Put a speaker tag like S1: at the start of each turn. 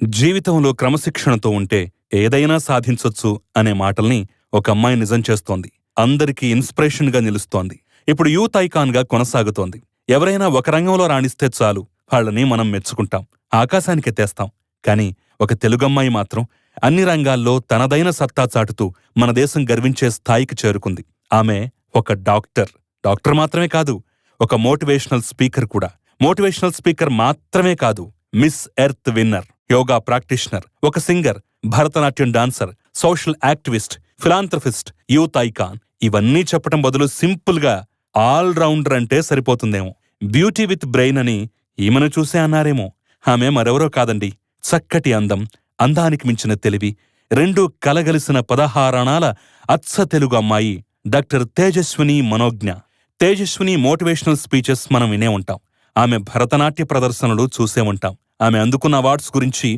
S1: జీవితంలో క్రమశిక్షణతో ఉంటే ఏదైనా సాధించొచ్చు అనే మాటల్ని ఒక అమ్మాయి నిజం చేస్తోంది. అందరికీ ఇన్స్పిరేషన్ గా నిలుస్తోంది. ఇప్పుడు యూత్ ఐకాన్ గా కొనసాగుతోంది. ఎవరైనా ఒక రంగంలో రాణిస్తే చాలు, వాళ్ళని మనం మెచ్చుకుంటాం, ఆకాశానికెత్తేస్తాం. కానీ ఒక తెలుగమ్మాయి మాత్రం అన్ని రంగాల్లో తనదైన సత్తా చాటుతూ మన దేశం గర్వించే స్థాయికి చేరుకుంది. ఆమె ఒక డాక్టర్ మాత్రమే కాదు, ఒక మోటివేషనల్ స్పీకర్ కూడా. మోటివేషనల్ స్పీకర్ మాత్రమే కాదు, Miss Earth winner, yoga practitioner, ఒక singer, Bharatanatyam dancer, social activist, philanthropist, youth icon. ఇవన్నీ చెప్పటం బదులు సింపుల్ గా ఆల్ రౌండర్ అంటే సరిపోతుందేమో. బ్యూటీ విత్ బ్రెయిన్ అని ఈమెను చూసే అన్నారేమో. ఆమె మరెవరో కాదండి, చక్కటి అందం, అందానికి మించిన తెలివి, రెండూ కలగలిసిన 16 అణాల అచ్చ తెలుగు అమ్మాయి డాక్టర్ తేజస్విని మనోజ్ఞ. తేజస్విని మోటివేషనల్ స్పీచెస్ మనం వినే ఉంటాం. ఆమె భరతనాట్య ప్రదర్శనలు చూసే ఉంటాం. ఆమె అందుకున్న అవార్డ్స్ గురించి